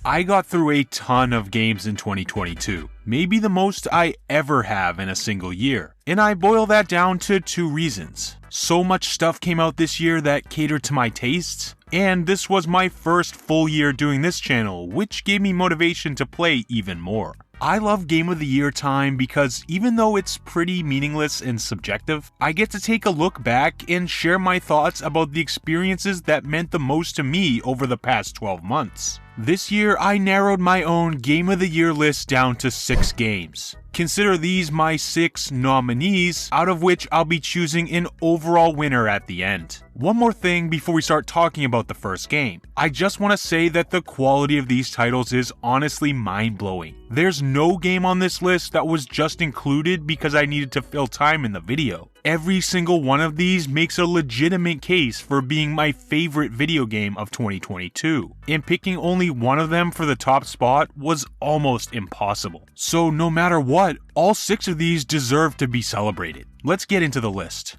I got through a ton of games in 2022, maybe the most I ever have in a single year, and I boil that down to 2 reasons. So much stuff came out this year that catered to my tastes, and this was my first full year doing this channel, which gave me motivation to play even more. I love Game of the Year time because even though it's pretty meaningless and subjective, I get to take a look back and share my thoughts about the experiences that meant the most to me over the past 12 months. This year, I narrowed my own Game of the Year list down to 6 games. Consider these my 6 nominees, out of which I'll be choosing an overall winner at the end. One more thing before we start talking about the first game. I just want to say that the quality of these titles is honestly mind-blowing. There's no game on this list that was just included because I needed to fill time in the video. Every single one of these makes a legitimate case for being my favorite video game of 2022, and picking only one of them for the top spot was almost impossible. So no matter what, all 6 of these deserve to be celebrated. Let's get into the list.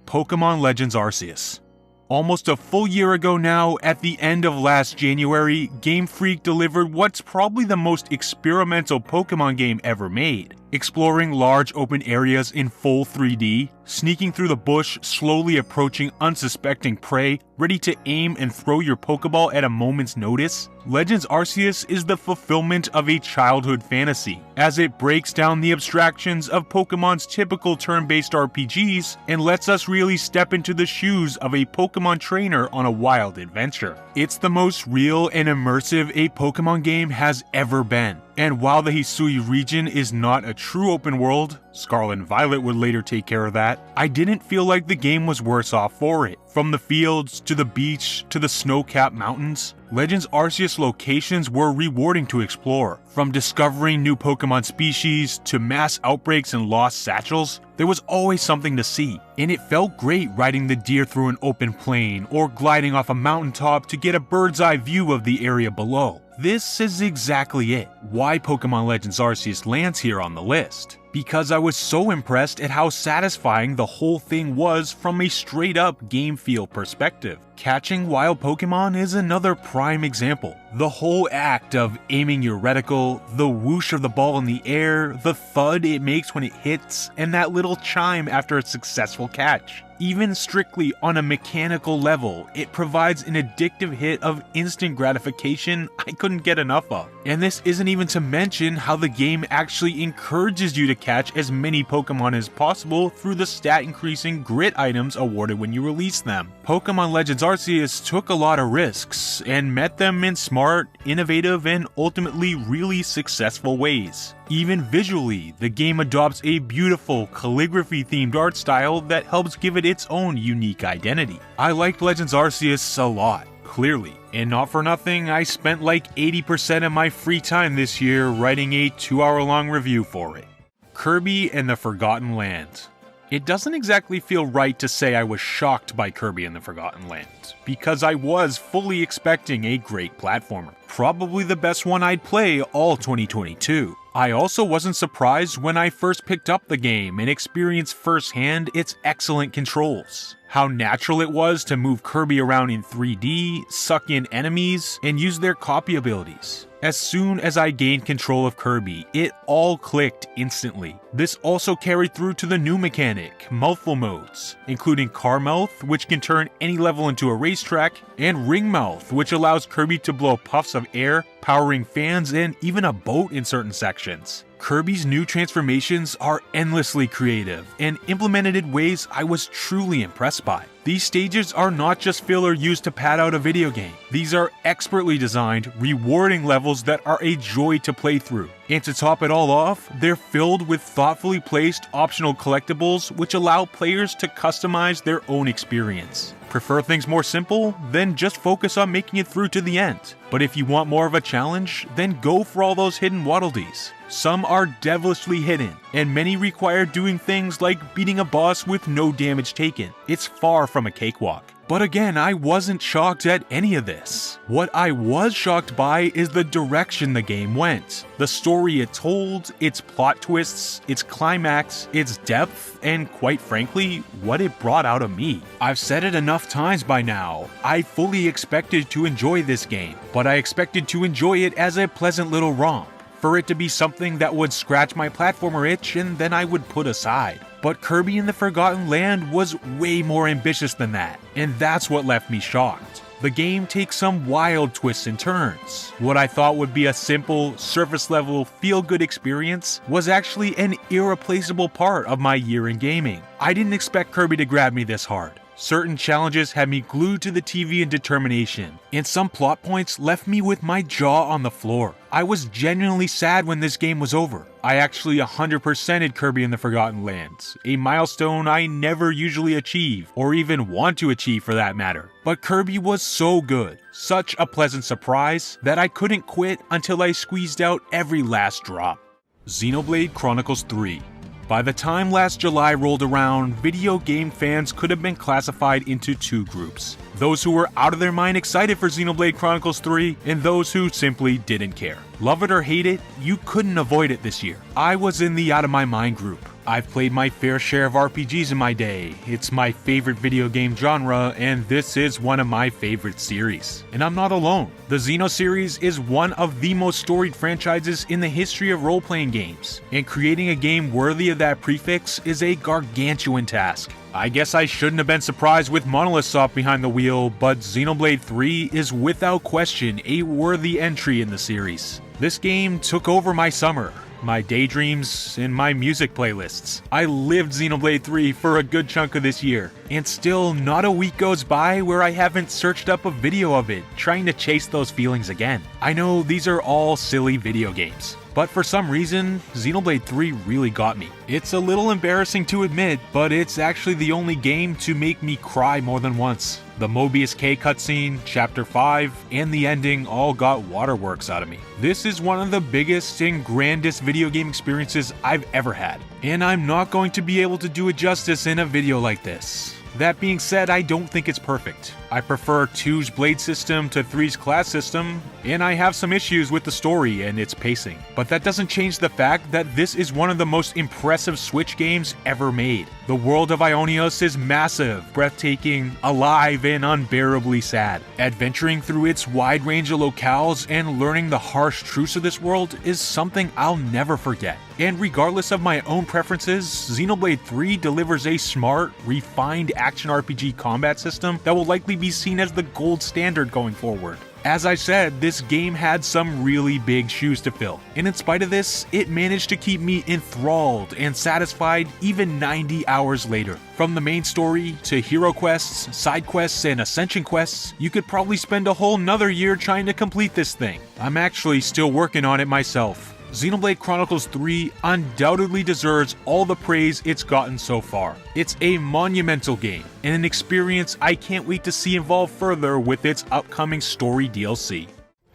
Pokemon Legends Arceus. Almost a full year ago now, at the end of last January, Game Freak delivered what's probably the most experimental Pokemon game ever made. Exploring large open areas in full 3D, sneaking through the bush, slowly approaching unsuspecting prey, ready to aim and throw your Pokeball at a moment's notice, Legends Arceus is the fulfillment of a childhood fantasy, as it breaks down the abstractions of Pokemon's typical turn-based RPGs and lets us really step into the shoes of a Pokemon trainer on a wild adventure. It's the most real and immersive a Pokemon game has ever been. And while the Hisui region is not a true open world, Scarlet and Violet would later take care of that, I didn't feel like the game was worse off for it. From the fields, to the beach, to the snow-capped mountains, Legends Arceus locations were rewarding to explore. From discovering new Pokemon species, to mass outbreaks and lost satchels, there was always something to see. And it felt great riding the deer through an open plain, or gliding off a mountaintop to get a bird's eye view of the area below. This is exactly it, why Pokemon Legends Arceus lands here on the list. Because I was so impressed at how satisfying the whole thing was from a straight up game feel perspective. Catching wild Pokemon is another prime example. The whole act of aiming your reticle, the whoosh of the ball in the air, the thud it makes when it hits, and that little chime after a successful catch. Even strictly on a mechanical level, it provides an addictive hit of instant gratification I couldn't get enough of. And this isn't even to mention how the game actually encourages you to catch as many Pokemon as possible through the stat increasing grit items awarded when you release them. Pokemon Legends Arceus took a lot of risks, and met them in smart, innovative, and ultimately really successful ways. Even visually, the game adopts a beautiful calligraphy-themed art style that helps give it its own unique identity. I liked Legends Arceus a lot, clearly, and not for nothing, I spent like 80% of my free time this year writing a 2-hour-long review for it. Kirby and the Forgotten Land. It doesn't exactly feel right to say I was shocked by Kirby and the Forgotten Land, because I was fully expecting a great platformer. Probably the best one I'd play all 2022. I also wasn't surprised when I first picked up the game and experienced firsthand its excellent controls. How natural it was to move Kirby around in 3D, suck in enemies, and use their copy abilities. As soon as I gained control of Kirby, it all clicked instantly. This also carried through to the new mechanic, mouthful modes, including Car Mouth, which can turn any level into a racetrack, and Ring Mouth, which allows Kirby to blow puffs of air, powering fans, and even a boat in certain sections. Kirby's new transformations are endlessly creative and implemented in ways I was truly impressed by. These stages are not just filler used to pad out a video game. These are expertly designed, rewarding levels that are a joy to play through. And to top it all off, they're filled with thoughtfully placed optional collectibles which allow players to customize their own experience. Prefer things more simple? Then just focus on making it through to the end. But if you want more of a challenge, then go for all those hidden Waddle Dees. Some are devilishly hidden, and many require doing things like beating a boss with no damage taken. It's far from a cakewalk. But again, I wasn't shocked at any of this. What I was shocked by is the direction the game went. The story it told, its plot twists, its climax, its depth, and quite frankly, what it brought out of me. I've said it enough times by now, I fully expected to enjoy this game, but I expected to enjoy it as a pleasant little romp, for it to be something that would scratch my platformer itch and then I would put aside. But Kirby in the Forgotten Land was way more ambitious than that, and that's what left me shocked. The game takes some wild twists and turns. What I thought would be a simple, surface-level, feel-good experience was actually an irreplaceable part of my year in gaming. I didn't expect Kirby to grab me this hard. Certain challenges had me glued to the TV in determination, and some plot points left me with my jaw on the floor. I was genuinely sad when this game was over. I actually 100%ed Kirby in the Forgotten Lands, a milestone I never usually achieve, or even want to achieve for that matter. But Kirby was so good, such a pleasant surprise, that I couldn't quit until I squeezed out every last drop. Xenoblade Chronicles 3. By the time last July rolled around, video game fans could have been classified into two groups. Those who were out of their mind excited for Xenoblade Chronicles 3, and those who simply didn't care. Love it or hate it, you couldn't avoid it this year. I was in the out of my mind group. I've played my fair share of RPGs in my day, it's my favorite video game genre, and this is one of my favorite series. And I'm not alone. The Xeno series is one of the most storied franchises in the history of role-playing games, and creating a game worthy of that prefix is a gargantuan task. I guess I shouldn't have been surprised with Monolith Soft behind the wheel, but Xenoblade 3 is without question a worthy entry in the series. This game took over my summer, my daydreams, and my music playlists. I lived Xenoblade 3 for a good chunk of this year, and still not a week goes by where I haven't searched up a video of it, trying to chase those feelings again. I know these are all silly video games, but for some reason, Xenoblade 3 really got me. It's a little embarrassing to admit, but it's actually the only game to make me cry more than once. The Mobius K cutscene, Chapter 5, and the ending all got waterworks out of me. This is one of the biggest and grandest video game experiences I've ever had, and I'm not going to be able to do it justice in a video like this. That being said, I don't think it's perfect. I prefer 2's blade system to 3's class system, and I have some issues with the story and its pacing. But that doesn't change the fact that this is one of the most impressive Switch games ever made. The world of Ionios is massive, breathtaking, alive, and unbearably sad. Adventuring through its wide range of locales and learning the harsh truths of this world is something I'll never forget. And regardless of my own preferences, Xenoblade 3 delivers a smart, refined action RPG combat system that will likely be seen as the gold standard going forward. As I said, this game had some really big shoes to fill, and in spite of this, it managed to keep me enthralled and satisfied even 90 hours later. From the main story to hero quests, side quests, and ascension quests, you could probably spend a whole nother year trying to complete this thing. I'm actually still working on it myself. Xenoblade Chronicles 3 undoubtedly deserves all the praise it's gotten so far. It's a monumental game, and an experience I can't wait to see evolve further with its upcoming story DLC.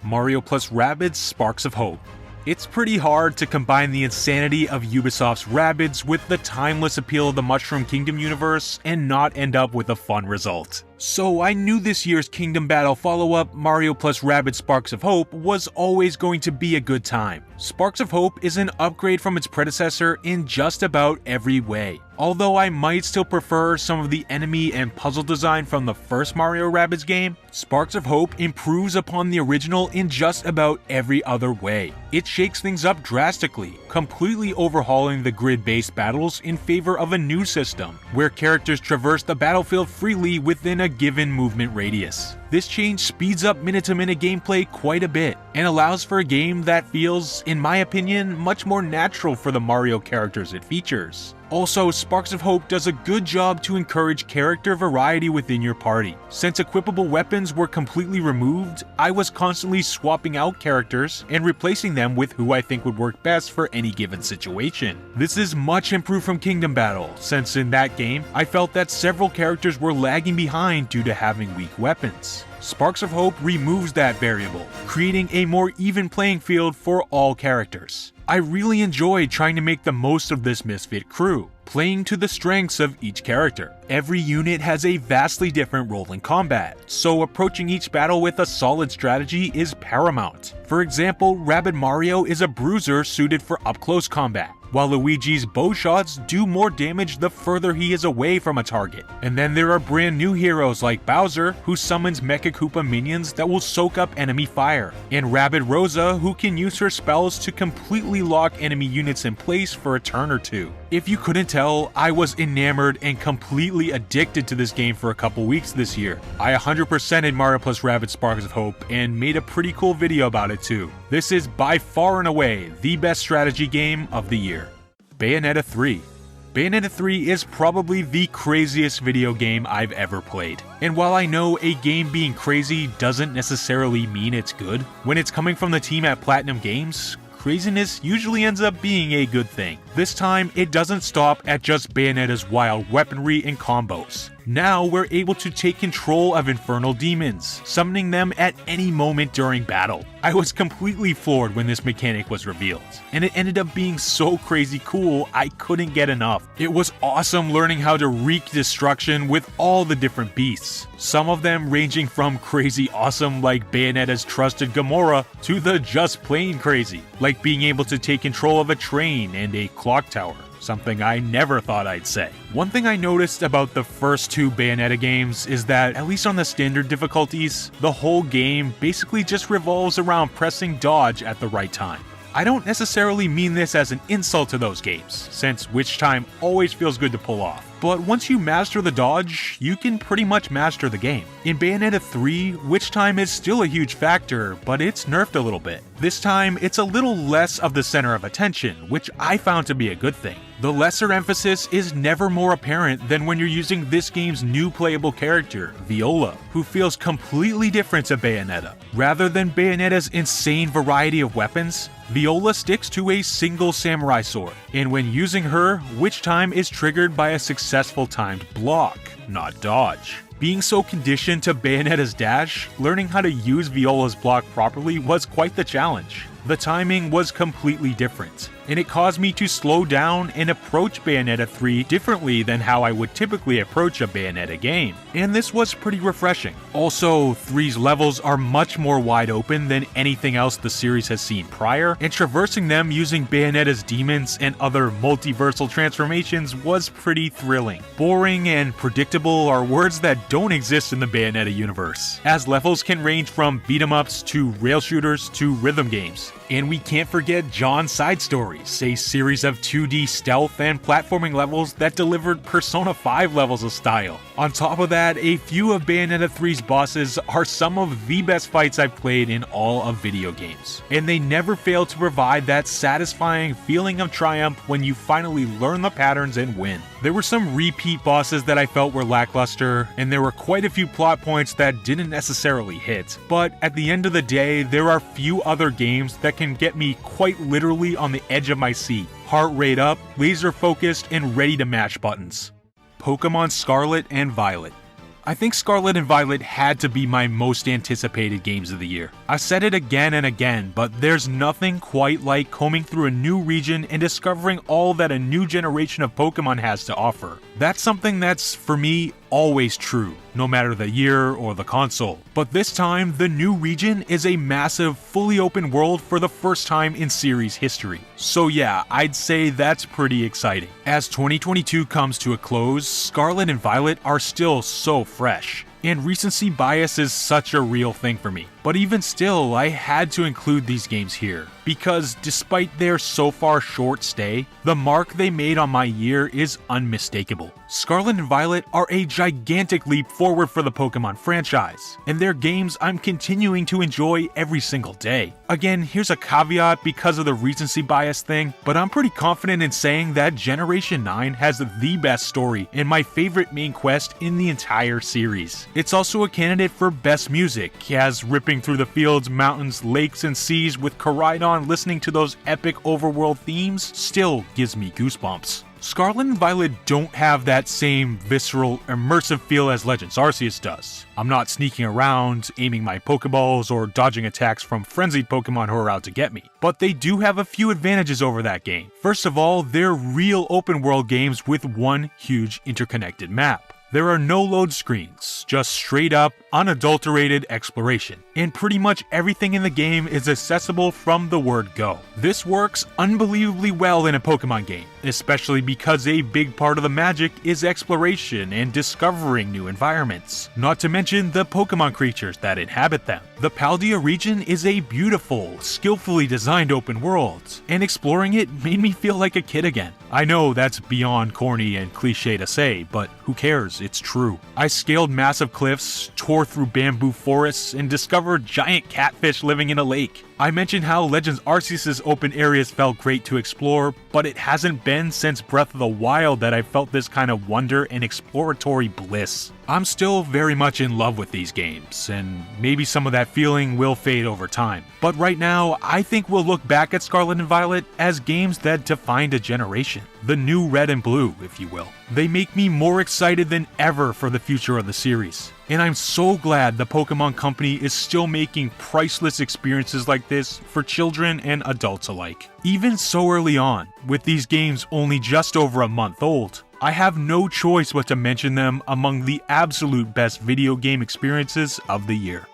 Mario plus Rabbids Sparks of Hope. It's pretty hard to combine the insanity of Ubisoft's Rabbids with the timeless appeal of the Mushroom Kingdom universe and not end up with a fun result. So I knew this year's Kingdom Battle follow-up, Mario plus Rabbids Sparks of Hope, was always going to be a good time. Sparks of Hope is an upgrade from its predecessor in just about every way. Although I might still prefer some of the enemy and puzzle design from the first Mario Rabbids game, Sparks of Hope improves upon the original in just about every other way. It shakes things up drastically, completely overhauling the grid-based battles in favor of a new system, where characters traverse the battlefield freely within a given movement radius. This change speeds up minute-to-minute gameplay quite a bit, and allows for a game that feels, in my opinion, much more natural for the Mario characters it features. Also, Sparks of Hope does a good job to encourage character variety within your party. Since equipable weapons were completely removed, I was constantly swapping out characters and replacing them with who I think would work best for any given situation. This is much improved from Kingdom Battle, since in that game, I felt that several characters were lagging behind due to having weak weapons. Sparks of Hope removes that variable, creating a more even playing field for all characters. I really enjoyed trying to make the most of this misfit crew, playing to the strengths of each character. Every unit has a vastly different role in combat, so approaching each battle with a solid strategy is paramount. For example, Rabbid Mario is a bruiser suited for up-close combat, while Luigi's bow shots do more damage the further he is away from a target. And then there are brand new heroes like Bowser, who summons Mecha Koopa minions that will soak up enemy fire, and Rabbid Rosa, who can use her spells to completely lock enemy units in place for a turn or two. If you couldn't tell, I was enamored and completely addicted to this game for a couple weeks this year. I 100%ed Mario plus Rabbids Sparks of Hope and made a pretty cool video about it too. This is by far and away the best strategy game of the year. Bayonetta 3. Bayonetta 3 is probably the craziest video game I've ever played. And while I know a game being crazy doesn't necessarily mean it's good, when it's coming from the team at Platinum Games, craziness usually ends up being a good thing. This time, it doesn't stop at just Bayonetta's wild weaponry and combos. Now we're able to take control of infernal demons, summoning them at any moment during battle. I was completely floored when this mechanic was revealed, and it ended up being so crazy cool I couldn't get enough. It was awesome learning how to wreak destruction with all the different beasts, some of them ranging from crazy awesome like Bayonetta's trusted Gamora to the just plain crazy, like being able to take control of a train and a clock tower. Something I never thought I'd say. One thing I noticed about the first two Bayonetta games is that, at least on the standard difficulties, the whole game basically just revolves around pressing dodge at the right time. I don't necessarily mean this as an insult to those games, since witch time always feels good to pull off. But once you master the dodge, you can pretty much master the game. In Bayonetta 3, witch time is still a huge factor, but it's nerfed a little bit. This time, it's a little less of the center of attention, which I found to be a good thing. The lesser emphasis is never more apparent than when you're using this game's new playable character, Viola, who feels completely different to Bayonetta. Rather than Bayonetta's insane variety of weapons, Viola sticks to a single samurai sword, and when using her, witch time is triggered by a successful timed block, not dodge. Being so conditioned to Bayonetta's dash, learning how to use Viola's block properly was quite the challenge. The timing was completely different, and it caused me to slow down and approach Bayonetta 3 differently than how I would typically approach a Bayonetta game, and this was pretty refreshing. Also, 3's levels are much more wide open than anything else the series has seen prior, and traversing them using Bayonetta's demons and other multiversal transformations was pretty thrilling. Boring and predictable are words that don't exist in the Bayonetta universe, as levels can range from beat-em-ups to rail shooters to rhythm games. And we can't forget John's Side Stories, a series of 2D stealth and platforming levels that delivered Persona 5 levels of style. On top of that, a few of Bayonetta 3's bosses are some of the best fights I've played in all of video games, and they never fail to provide that satisfying feeling of triumph when you finally learn the patterns and win. There were some repeat bosses that I felt were lackluster, and there were quite a few plot points that didn't necessarily hit, but at the end of the day, there are few other games that can get me quite literally on the edge of my seat, heart rate up, laser focused, and ready to mash buttons. Pokemon Scarlet and Violet. I think Scarlet and Violet had to be my most anticipated games of the year. I've said it again and again, but there's nothing quite like combing through a new region and discovering all that a new generation of Pokemon has to offer. That's something that's, for me, always true, no matter the year or the console. But this time, the new region is a massive, fully open world for the first time in series history. So yeah, I'd say that's pretty exciting. As 2022 comes to a close, Scarlet and Violet are still so fresh, and recency bias is such a real thing for me. But even still, I had to include these games here, because despite their so far short stay, the mark they made on my year is unmistakable. Scarlet and Violet are a gigantic leap forward for the Pokemon franchise, and they're games I'm continuing to enjoy every single day. Again, here's a caveat because of the recency bias thing, but I'm pretty confident in saying that Generation 9 has the best story and my favorite main quest in the entire series. It's also a candidate for best music, as ripping through the fields, mountains, lakes, and seas with Koraidon listening to those epic overworld themes still gives me goosebumps. Scarlet and Violet don't have that same visceral, immersive feel as Legends Arceus does. I'm not sneaking around, aiming my Pokeballs, or dodging attacks from frenzied Pokemon who are out to get me. But they do have a few advantages over that game. First of all, they're real open world games with one huge interconnected map. There are no load screens, just straight up, unadulterated exploration, and pretty much everything in the game is accessible from the word go. This works unbelievably well in a Pokemon game, especially because a big part of the magic is exploration and discovering new environments, not to mention the Pokemon creatures that inhabit them. The Paldea region is a beautiful, skillfully designed open world, and exploring it made me feel like a kid again. I know that's beyond corny and cliche to say, but who cares? It's true. I scaled massive cliffs, tore through bamboo forests, and discovered giant catfish living in a lake. I mentioned how Legends Arceus' open areas felt great to explore, but it hasn't been since Breath of the Wild that I felt this kind of wonder and exploratory bliss. I'm still very much in love with these games, and maybe some of that feeling will fade over time. But right now, I think we'll look back at Scarlet and Violet as games that defined a generation. The new Red and Blue, if you will. They make me more excited than ever for the future of the series. And I'm so glad the Pokemon Company is still making priceless experiences like this for children and adults alike. Even so early on, with these games only just over a month old, I have no choice but to mention them among the absolute best video game experiences of the year.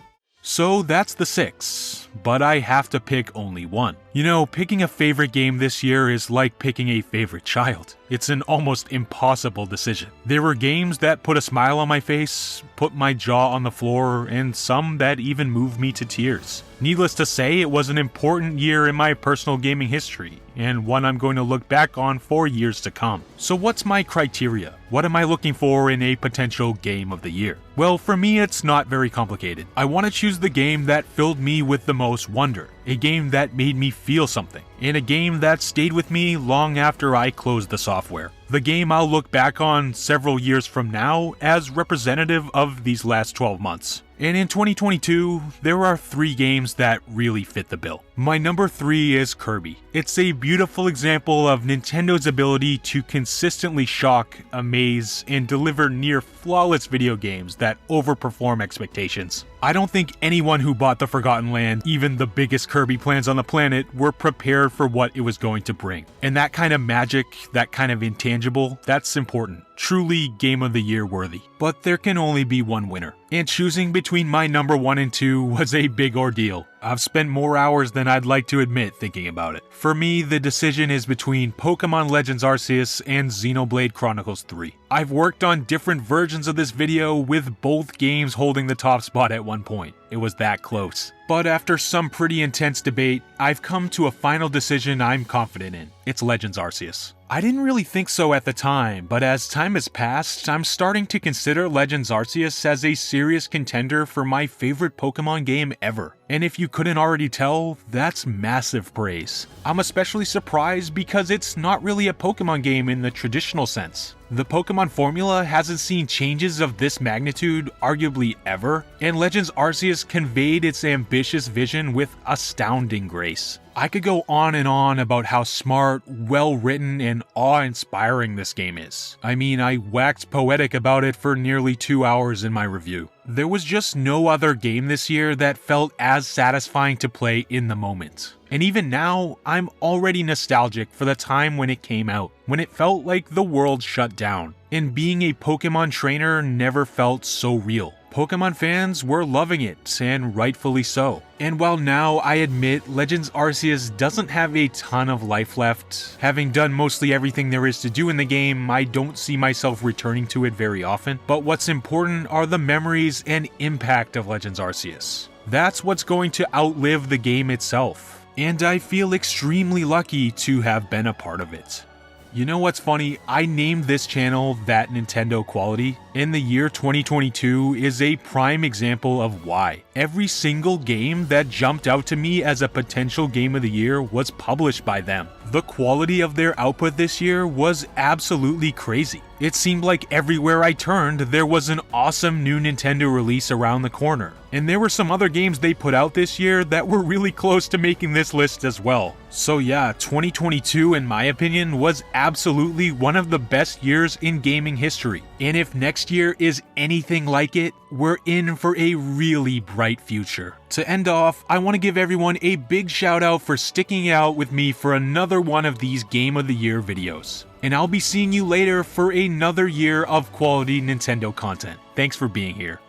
So that's the 6, but I have to pick only one. You know, picking a favorite game this year is like picking a favorite child. It's an almost impossible decision. There were games that put a smile on my face, put my jaw on the floor, and some that even moved me to tears. Needless to say, it was an important year in my personal gaming history, and one I'm going to look back on for years to come. So what's my criteria? What am I looking for in a potential game of the year? Well, for me, it's not very complicated. I want to choose the game that filled me with the most wonder, a game that made me feel something, and a game that stayed with me long after I closed the software. The game I'll look back on several years from now as representative of these last 12 months. And in 2022, there are 3 games that really fit the bill. My number 3 is Kirby. It's a beautiful example of Nintendo's ability to consistently shock, amaze, and deliver near flawless video games that overperform expectations. I don't think anyone who bought the Forgotten Land, even the biggest Kirby plans on the planet, were prepared for what it was going to bring. And that kind of magic, that kind of intangible, that's important. Truly Game of the Year worthy. But there can only be one winner. And choosing between my number 1 and 2 was a big ordeal. I've spent more hours than I'd like to admit thinking about it. For me, the decision is between Pokemon Legends Arceus and Xenoblade Chronicles 3. I've worked on different versions of this video with both games holding the top spot at one point. It was that close. But after some pretty intense debate, I've come to a final decision I'm confident in. It's Legends Arceus. I didn't really think so at the time, but as time has passed, I'm starting to consider Legends Arceus as a serious contender for my favorite Pokemon game ever. And if you couldn't already tell, that's massive praise. I'm especially surprised because it's not really a Pokemon game in the traditional sense. The Pokemon formula hasn't seen changes of this magnitude arguably ever, and Legends Arceus conveyed its ambitious vision with astounding grace. I could go on and on about how smart, well-written, and awe-inspiring this game is. I mean, I waxed poetic about it for nearly 2 hours in my review. There was just no other game this year that felt as satisfying to play in the moment. And even now, I'm already nostalgic for the time when it came out, when it felt like the world shut down, and being a Pokemon trainer never felt so real. Pokemon fans were loving it, and rightfully so. And while now I admit Legends Arceus doesn't have a ton of life left, having done mostly everything there is to do in the game, I don't see myself returning to it very often. But what's important are the memories and impact of Legends Arceus. That's what's going to outlive the game itself. And I feel extremely lucky to have been a part of it. You know what's funny? I named this channel That Nintendo Quality, and the year 2022 is a prime example of why. Every single game that jumped out to me as a potential game of the year was published by them. The quality of their output this year was absolutely crazy. It seemed like everywhere I turned, there was an awesome new Nintendo release around the corner. And there were some other games they put out this year that were really close to making this list as well. So yeah, 2022 in my opinion was absolutely one of the best years in gaming history. And if next year is anything like it, we're in for a really bright future. To end off, I want to give everyone a big shout out for sticking out with me for another one of these Game of the Year videos. And I'll be seeing you later for another year of quality Nintendo content. Thanks for being here.